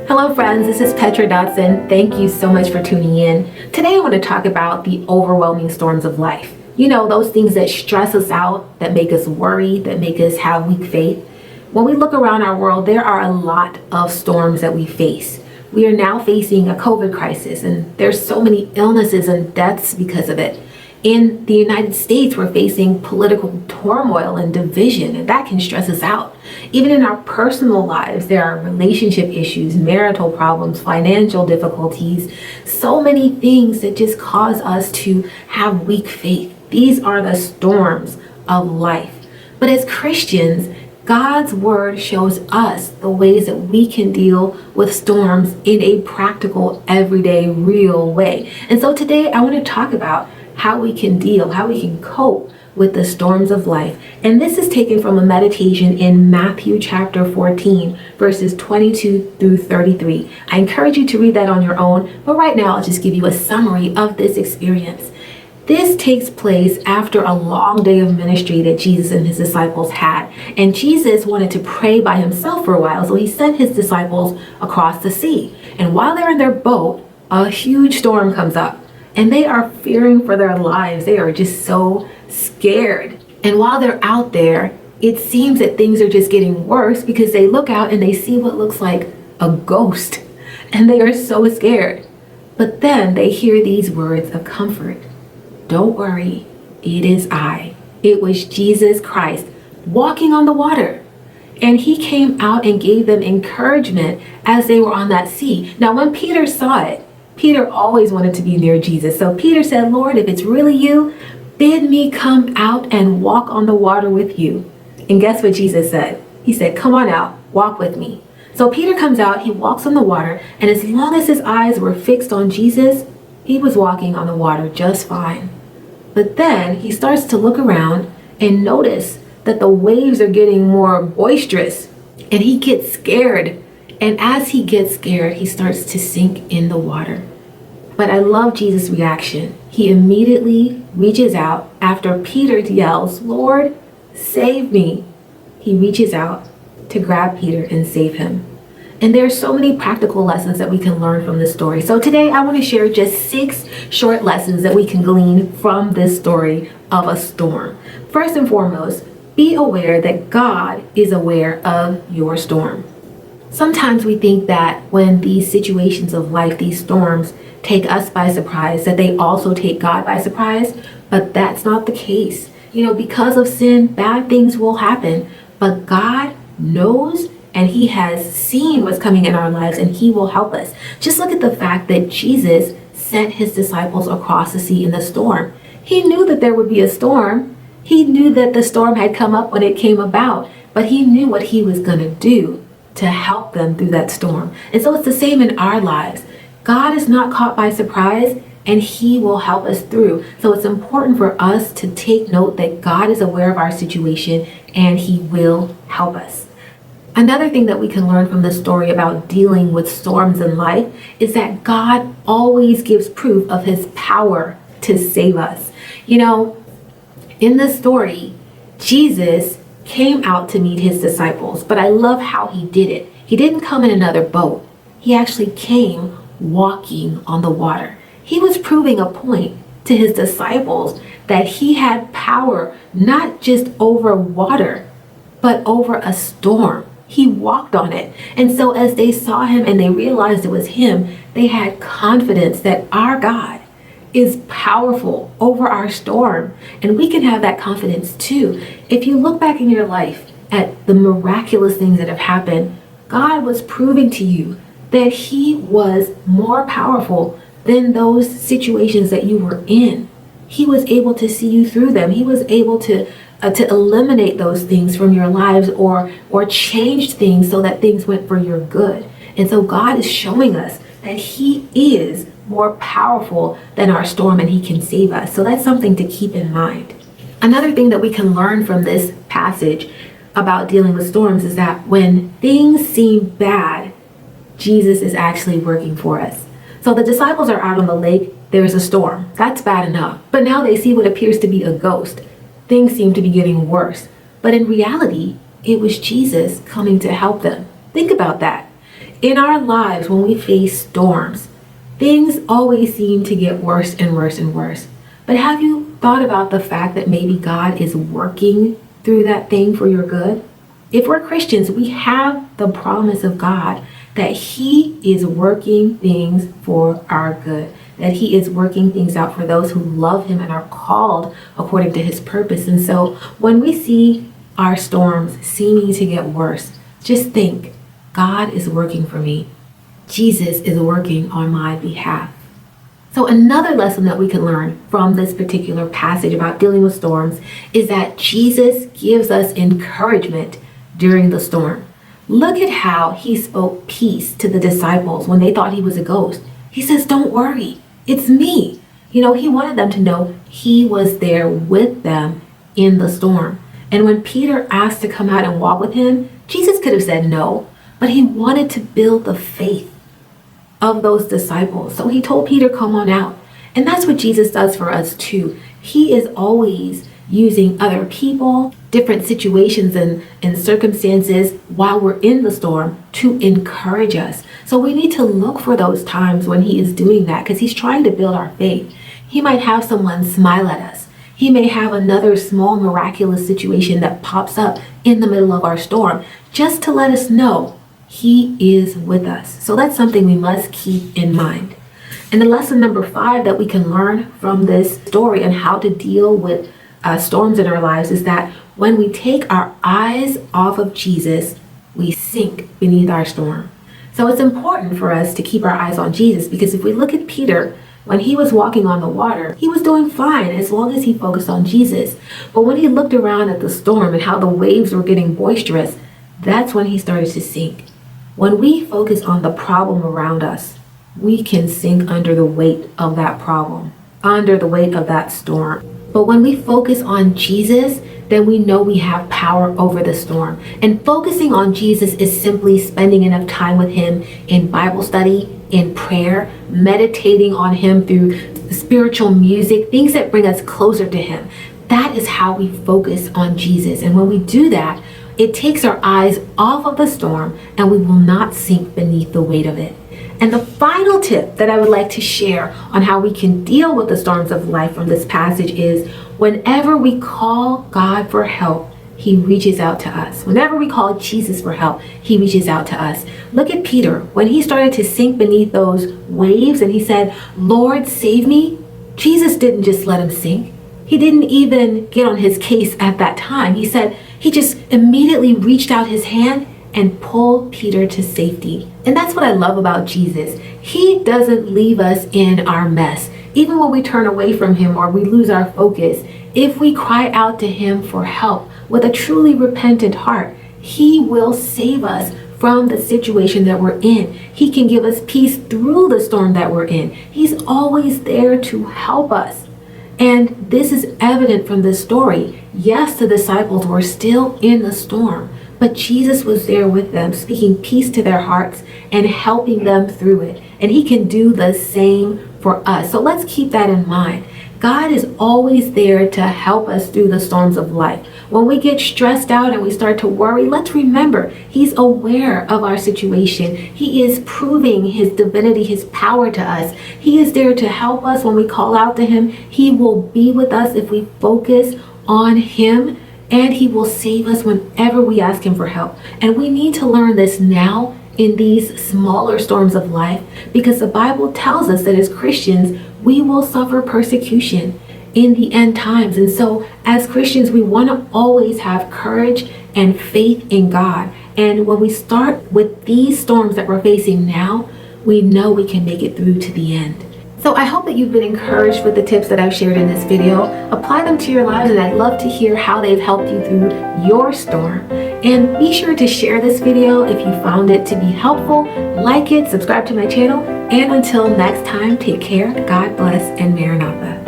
Hello friends, this is Petradot. Thank you so much for tuning in. Today I want to talk about the overwhelming storms of life. You know, those things that stress us out, that make us worry, that make us have weak faith. When we look around our world, there are a lot of storms that we face. We are now facing a COVID crisis, and there's so many illnesses and deaths because of it. In the United States, we're facing political turmoil and division, and that can stress us out. Even in our personal lives, there are relationship issues, marital problems, financial difficulties, so many things that just cause us to have weak faith. These are the storms of life. But as Christians, God's word shows us the ways that we can deal with storms in a practical, everyday, real way. And so today I want to talk about how we can cope with the storms of life. And this is taken from a meditation in Matthew chapter 14, verses 22 through 33. I encourage you to read that on your own, but right now I'll just give you a summary of this experience. This takes place after a long day of ministry that Jesus and his disciples had. And Jesus wanted to pray by himself for a while, so he sent his disciples across the sea. And while they're in their boat, a huge storm comes up. And they are fearing for their lives. They are just so scared. And while they're out there, it seems that things are just getting worse because they look out and they see what looks like a ghost. And they are so scared. But then they hear these words of comfort. Don't worry, it is I. It was Jesus Christ walking on the water. And he came out and gave them encouragement as they were on that sea. Now, when Peter saw it, Peter always wanted to be near Jesus. So Peter said, Lord, if it's really you, bid me come out and walk on the water with you. And guess what Jesus said? He said, come on out, walk with me. So Peter comes out, he walks on the water, and as long as his eyes were fixed on Jesus, he was walking on the water just fine. But then he starts to look around and notice that the waves are getting more boisterous, and he gets scared. And as he gets scared, he starts to sink in the water. But I love Jesus' reaction. He immediately reaches out after Peter yells, Lord, save me. He reaches out to grab Peter and save him. And there are so many practical lessons that we can learn from this story. So today I want to share just 6 short lessons that we can glean from this story of a storm. First and foremost, be aware that God is aware of your storm. Sometimes we think that when these situations of life, these storms, take us by surprise, that they also take God by surprise, but that's not the case. You know, because of sin, bad things will happen, but God knows and he has seen what's coming in our lives and he will help us. Just look at the fact that Jesus sent his disciples across the sea in the storm. He knew that there would be a storm. He knew that the storm had come up when it came about, but he knew what he was going to do to help them through that storm. And so it's the same in our lives. God is not caught by surprise and he will help us through. So it's important for us to take note that God is aware of our situation and he will help us. Another thing that we can learn from this story about dealing with storms in life is that God always gives proof of his power to save us. You know, in this story, Jesus came out to meet his disciples, but I love how he did it. He didn't come in another boat. He actually came walking on the water. He was proving a point to his disciples that he had power not just over water, but over a storm. He walked on it. And so as they saw him and they realized it was him, they had confidence that our God is powerful over our storm. And we can have that confidence too. If you look back in your life at the miraculous things that have happened, God was proving to you that he was more powerful than those situations that you were in. He was able to see you through them. He was able to eliminate those things from your lives or change things so that things went for your good. And so God is showing us that he is more powerful than our storm and he can save us. So that's something to keep in mind. Another thing that we can learn from this passage about dealing with storms is that when things seem bad, Jesus is actually working for us. So the disciples are out on the lake. There's a storm. That's bad enough. But now they see what appears to be a ghost. Things seem to be getting worse. But in reality, it was Jesus coming to help them. Think about that. In our lives, when we face storms, things always seem to get worse and worse and worse. But have you thought about the fact that maybe God is working through that thing for your good? If we're Christians, we have the promise of God that He is working things for our good, that He is working things out for those who love Him and are called according to His purpose. And so when we see our storms seeming to get worse, just think, God is working for me. Jesus is working on my behalf. So another lesson that we can learn from this particular passage about dealing with storms is that Jesus gives us encouragement during the storm. Look at how He spoke peace to the disciples when they thought He was a ghost. He says, "Don't worry, it's me." He wanted them to know He was there with them in the storm. And when Peter asked to come out and walk with Him, Jesus could have said no, but He wanted to build the faith of those disciples. So He told Peter, "Come on out." And that's what Jesus does for us too. He is always using other people, different situations and circumstances while we're in the storm to encourage us. So we need to look for those times when He is doing that, because He's trying to build our faith. He might have someone smile at us. He may have another small miraculous situation that pops up in the middle of our storm just to let us know He is with us. So that's something we must keep in mind. And the lesson number 5 that we can learn from this story and how to deal with storms in our lives is that when we take our eyes off of Jesus, we sink beneath our storm. So it's important for us to keep our eyes on Jesus, because if we look at Peter, when he was walking on the water, he was doing fine as long as he focused on Jesus. But when he looked around at the storm and how the waves were getting boisterous, that's when he started to sink. When we focus on the problem around us, we can sink under the weight of that problem, under the weight of that storm. But when we focus on Jesus, then we know we have power over the storm. And focusing on Jesus is simply spending enough time with Him in Bible study, in prayer, meditating on Him through spiritual music, things that bring us closer to Him. That is how we focus on Jesus. And when we do that, it takes our eyes off of the storm and we will not sink beneath the weight of it. And the final tip that I would like to share on how we can deal with the storms of life from this passage is whenever we call God for help, He reaches out to us. Whenever we call Jesus for help, He reaches out to us. Look at Peter. When he started to sink beneath those waves and he said, "Lord, save me," Jesus didn't just let him sink. He didn't even get on his case at that time. He just immediately reached out His hand and pulled Peter to safety. And that's what I love about Jesus. He doesn't leave us in our mess. Even when we turn away from Him or we lose our focus, if we cry out to Him for help with a truly repentant heart, He will save us from the situation that we're in. He can give us peace through the storm that we're in. He's always there to help us. And this is evident from this story. Yes, the disciples were still in the storm, but Jesus was there with them, speaking peace to their hearts and helping them through it. And He can do the same for us. So let's keep that in mind. God is always there to help us through the storms of life. When we get stressed out and we start to worry, let's remember He's aware of our situation. He is proving His divinity, His power to us. He is there to help us when we call out to Him. He will be with us if we focus on Him, and He will save us whenever we ask Him for help. And we need to learn this now in these smaller storms of life, because the Bible tells us that as Christians, we will suffer persecution in the end times. And so as Christians, we want to always have courage and faith in God. And when we start with these storms that we're facing now, we know we can make it through to the end. So I hope that you've been encouraged with the tips that I've shared in this video. Apply them to your lives, and I'd love to hear how they've helped you through your storm. And be sure to share this video if you found it to be helpful. Like it, subscribe to my channel, and until next time, take care, God bless, and Maranatha.